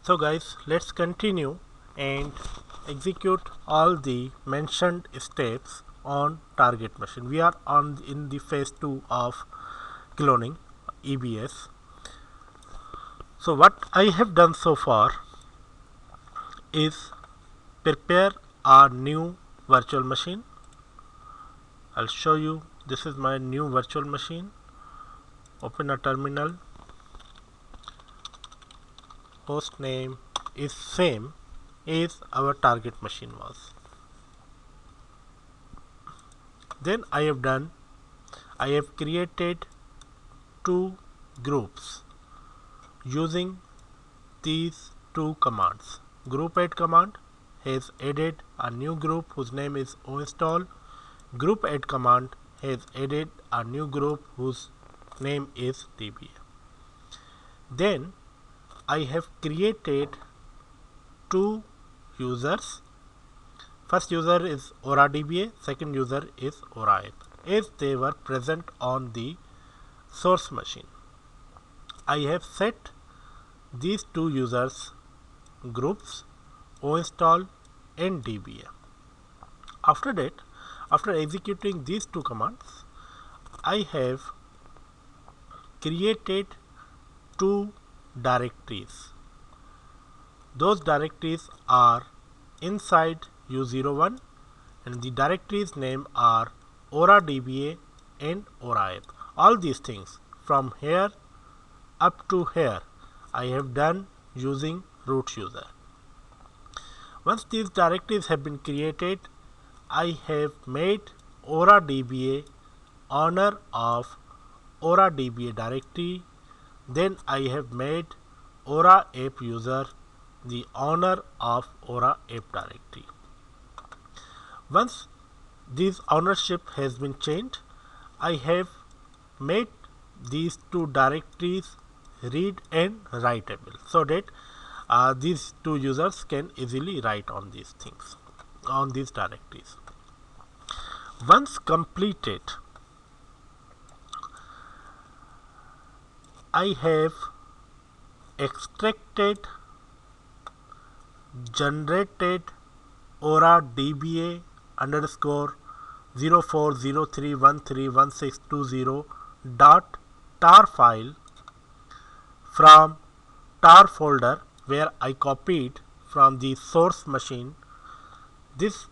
So guys, let's continue and execute all the mentioned steps on target machine. We are in the phase 2 of cloning EBS. So what I have done so far is prepare a new virtual machine. I'll show you. This is my new virtual machine. Open a terminal. Host name is same as our target machine was. Then I have created two groups using these two commands. Group add command has added a new group whose name is oinstall. Group add command has added a new group whose name is dba. Then I have created two users. First user is Aura DBA, second user is Aura app, as they were present on the source machine. I have set these two users groups oinstall and dba. After that, after executing these two commands, I have created two directories. Those directories are inside U01 and the directories name are Aura DBA and Aura app. All these things from here up to here I have done using root user. Once these directories have been created, I have made Aura DBA owner of Aura DBA directory. Then I have made Aura app user the owner of Aura app directory. Once this ownership has been changed, I have made these two directories read and writable so that these two users can easily write on these things, on these directories. Once completed, I have extracted generated Aura DBA underscore 0403131620 dot tar file from tar folder where I copied from the source machine. This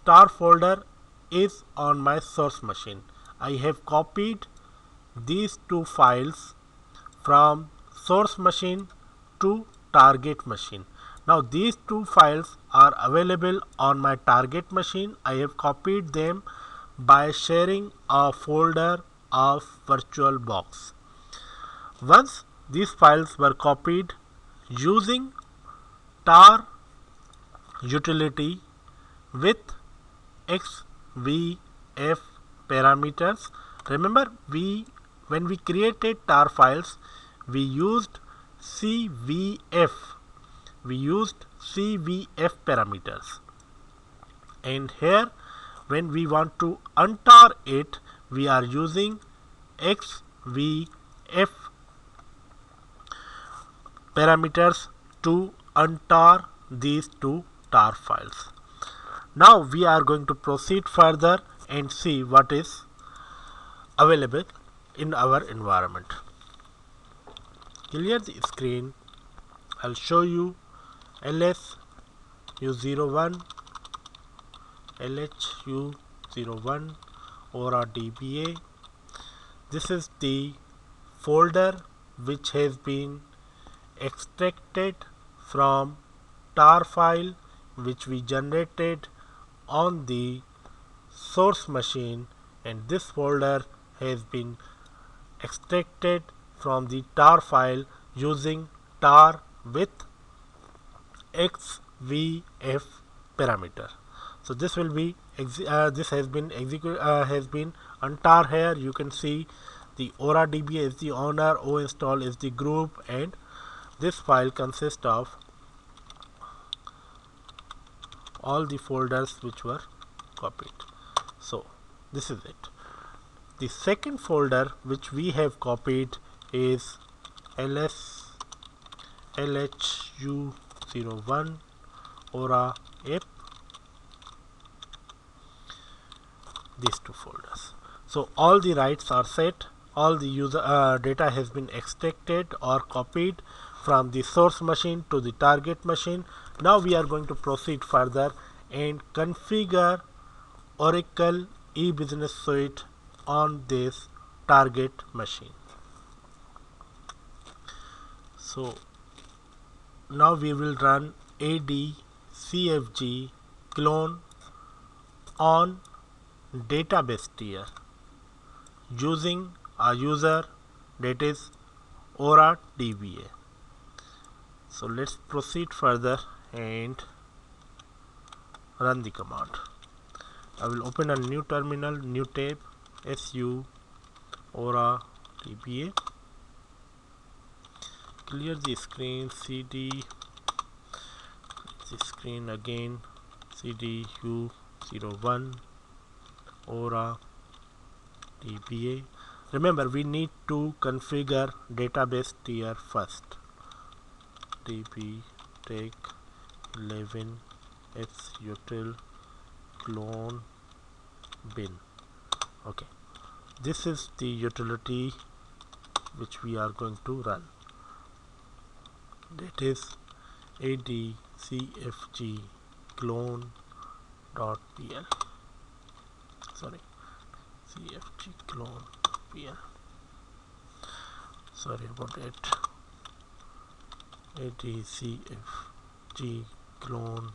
tar folder is on my source machine. I have copied these two files from source machine to target machine. Now these two files are available on my target machine. I have copied them by sharing a folder of VirtualBox. Once these files were copied using tar utility with xvf parameters. Remember, when we created tar files, we used CVF parameters, and here when we want to untar it, we are using xvf parameters to untar these two tar files. Now we are going to proceed further and see what is available in our environment. Clear the screen. I'll show you ls u01, lhu01 Aura DBA. This is the folder which has been extracted from tar file which we generated on the source machine, and this folder has been extracted from the tar file using tar with xvf parameter. So this will be this has been untar. Here you can see the Aura DBA is the owner, oinstall is the group, and this file consists of all the folders which were copied. So this is it. The second folder which we have copied is lhu u01 aura app, these two folders. So all the writes are set, all the user data has been extracted or copied from the source machine to the target machine. Now we are going to proceed further and configure Oracle e-business suite on this target machine. So now we will run ADCFG clone on database tier using a user that is Aura DBA. So let's proceed further and run the command. I will open a new terminal, new tab, su Aura DBA, clear the screen, cd the screen again, cd u01 Aura DBA. Remember, we need to configure database tier first. db take 11 sutil clone bin. Okay, this is the utility which we are going to run. That is adcfg clone.pl. Sorry, cfg clone.pl. Sorry about it. adcfg clone.pl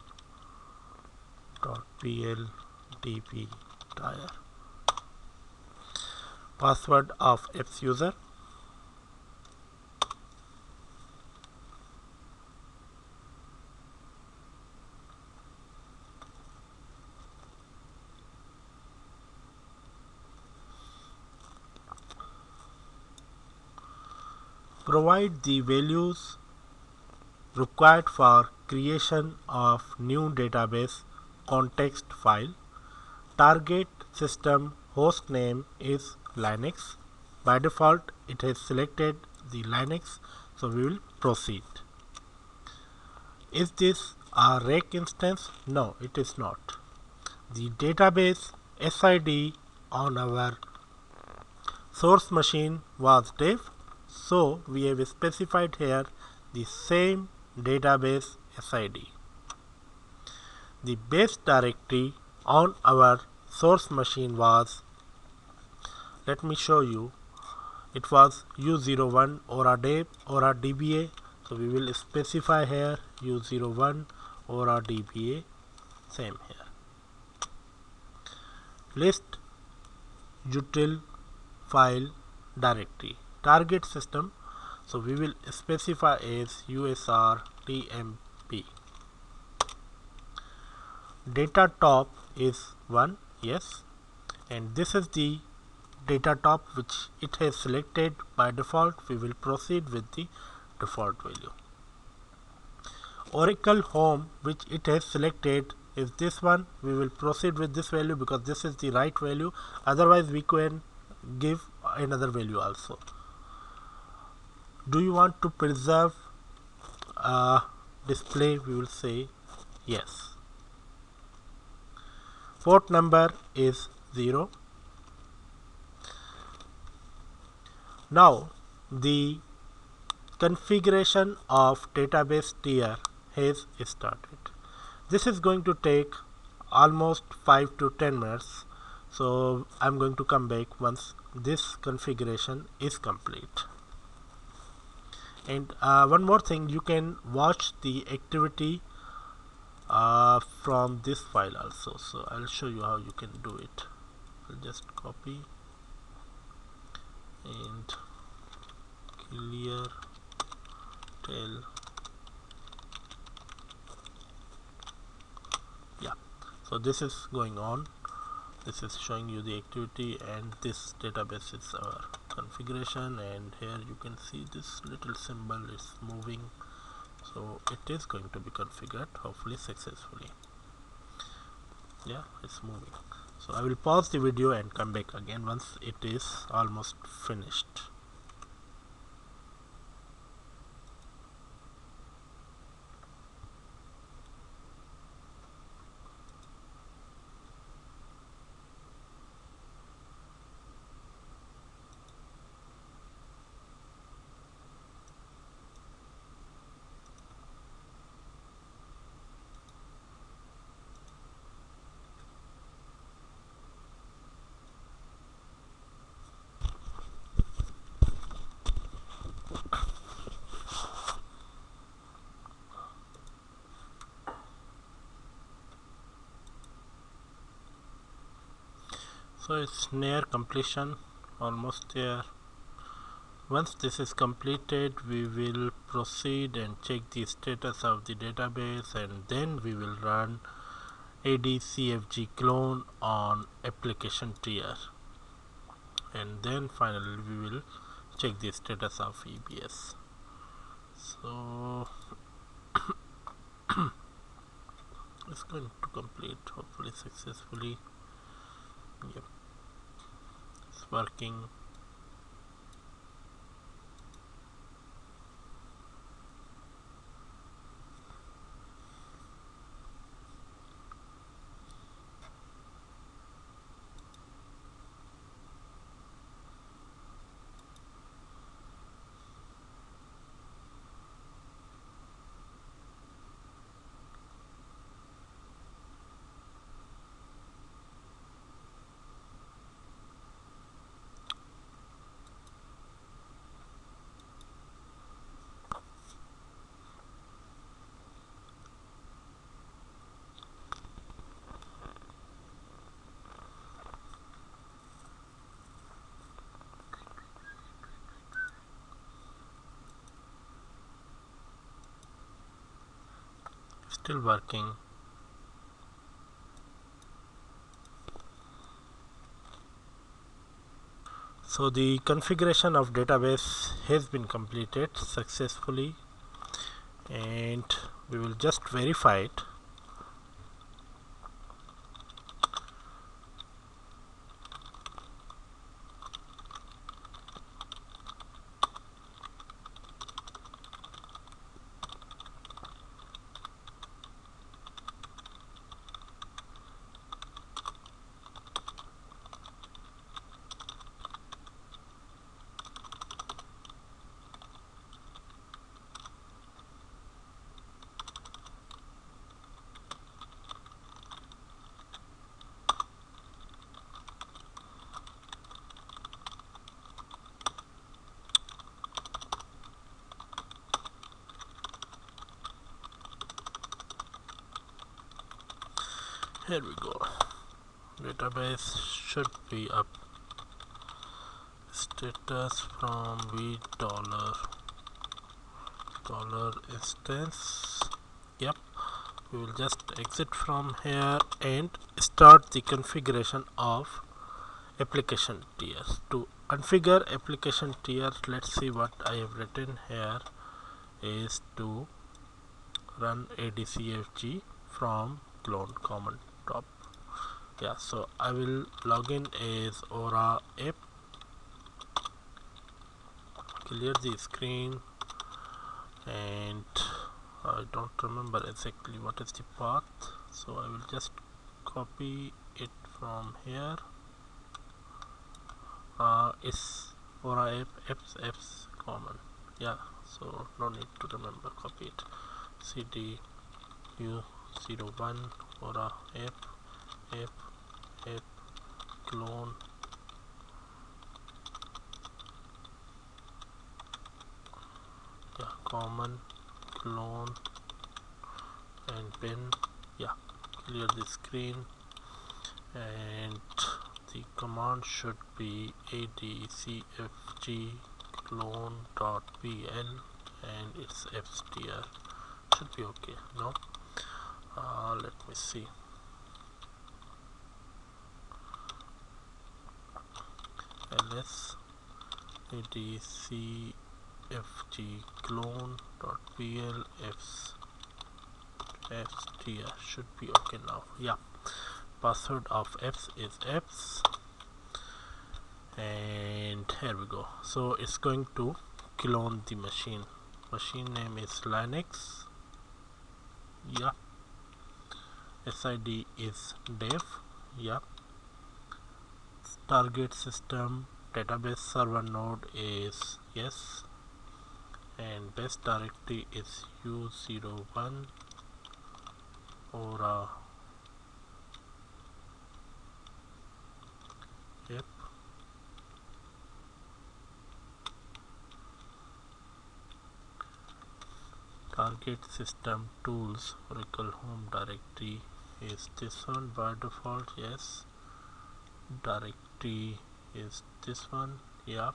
db tire. Password of apps user. Provide the values required for creation of new database context file. Target system host name is Linux. By default it has selected the Linux, so we will proceed. Is this a RAK instance? No, it is not. The database SID on our source machine was dev, so we have specified here the same database SID. The base directory on our source machine was, let me show you, it was u01 Aura DBA, so we will specify here u01 Aura DBA, same here. List util file directory, target system, so we will specify as usrtmp. Data top is 1, yes, and this is the data top which it has selected by default. We will proceed with the default value. Oracle home which it has selected is this one. We will proceed with this value because this is the right value, otherwise we can give another value also. Do you want to preserve display? We will say yes. Port number is 0. Now the configuration of database tier has started. This is going to take almost 5 to 10 minutes, so I'm going to come back once this configuration is complete. And one more thing, you can watch the activity from this file also, so I'll show you how you can do it. I'll just copy and clear tail. Yeah, so this is going on. This is showing you the activity, and this database is our configuration, and here you can see this little symbol is moving, so it is going to be configured hopefully successfully. Yeah, it's moving. So I will pause the video and come back again once it is almost finished. So it's near completion, almost there. Once this is completed, we will proceed and check the status of the database, and then we will run ADCFG clone on application tier, and then finally we will check the status of EBS. So it's going to complete hopefully successfully. Yep, it's working. Still working. So the configuration of database has been completed successfully, and we will just verify it. Here we go. Database should be up. Status from v dollar instance. Yep, we will just exit from here and start the configuration of application tier. To configure application tier, let's see what I have written here is to run ADCFG from clone command top. Yeah, so I will log in as Aura app, clear the screen, and I don't remember exactly what is the path, so I will just copy it from here. It's Aura app apps common. Yeah, so no need to remember, copy it. cd u01 Aura app clone, yeah, common clone, and bin. Yeah, clear the screen, and the command should be adcfg clone.pl, and it's fstr. Should be okay. No, let me see. ls adcfg clone.pl fstr should be okay now. Yeah, password of fs is fs, and here we go. So it's going to clone the machine name is Linux. Yeah, sid is dev. Yeah, target system database server node is yes, and base directory is u01 Aura app. Target system tools Oracle home directory is this one by default. Yes, directory is this one. Yeah,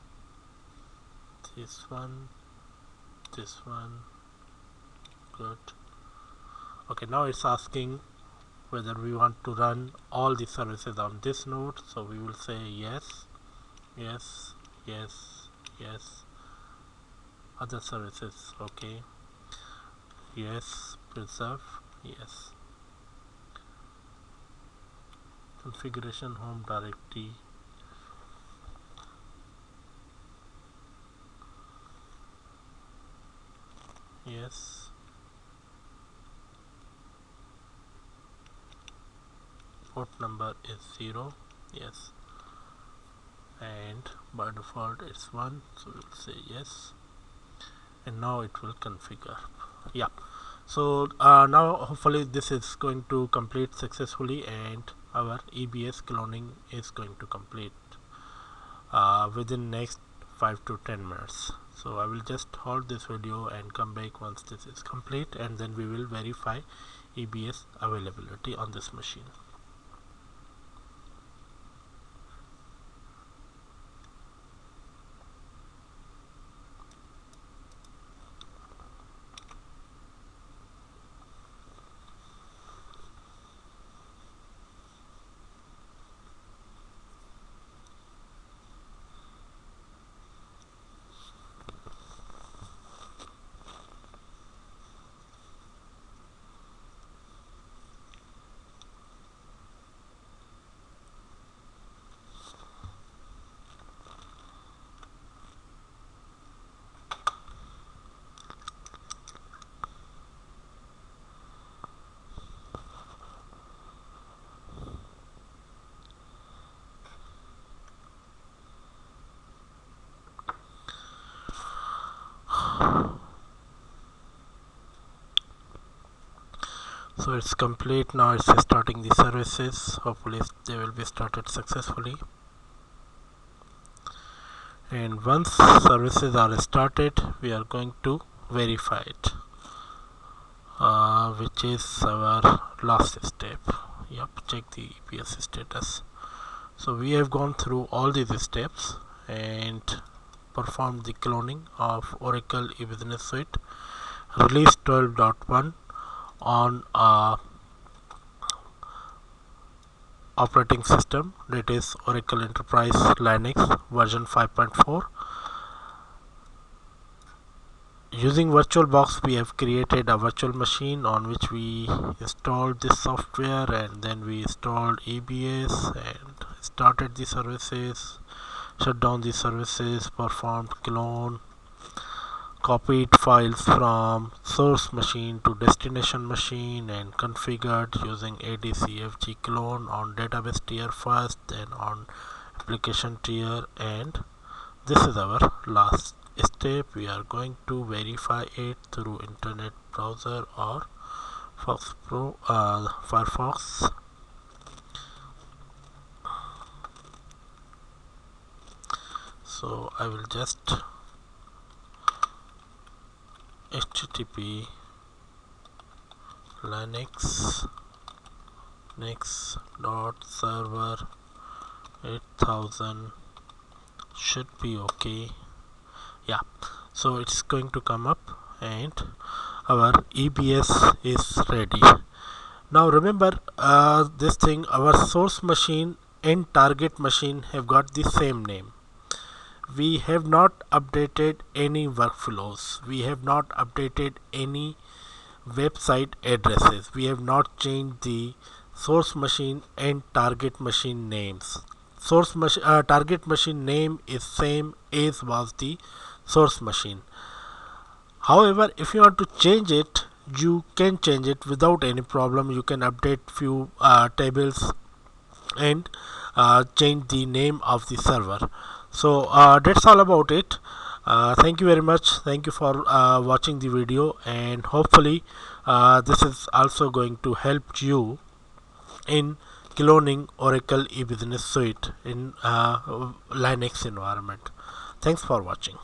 this one, good. Okay, now it's asking whether we want to run all the services on this node, so we will say yes, yes, yes, yes. Other services, okay, yes, preserve, yes. Configuration home directory, yes. Port number is 0, yes. And by default it's 1, so we'll say yes. And now it will configure. Yeah, so now hopefully this is going to complete successfully, and our EBS cloning is going to complete within next 5 to 10 minutes. So I will just hold this video and come back once this is complete, and then we will verify EBS availability on this machine. So it's complete. Now it's starting the services. Hopefully they will be started successfully. And once services are started, we are going to verify it, which is our last step. Yep, check the EBS status. So we have gone through all these steps and performed the cloning of Oracle e-Business Suite release 12.1 on operating system, that is Oracle Enterprise Linux version 5.4. Using VirtualBox, we have created a virtual machine on which we installed this software, and then we installed EBS and started the services, shut down the services, performed clone, copied files from source machine to destination machine, and configured using ADCFG clone on database tier first, then on application tier, and this is our last step. We are going to verify it through internet browser or Firefox. So I will just http linux next.server 8000 should be okay. Yeah, so it's going to come up and our EBS is ready. Now remember this thing, our source machine and target machine have got the same name. We have not updated any workflows, we have not updated any website addresses, we have not changed the source machine and target machine names. Target machine name is same as was the source machine. However, if you want to change it, you can change it without any problem. You can update few tables and change the name of the server. So that's all about it. Thank you very much. Thank you for watching the video, and hopefully this is also going to help you in cloning Oracle e-Business Suite in Linux environment. Thanks for watching.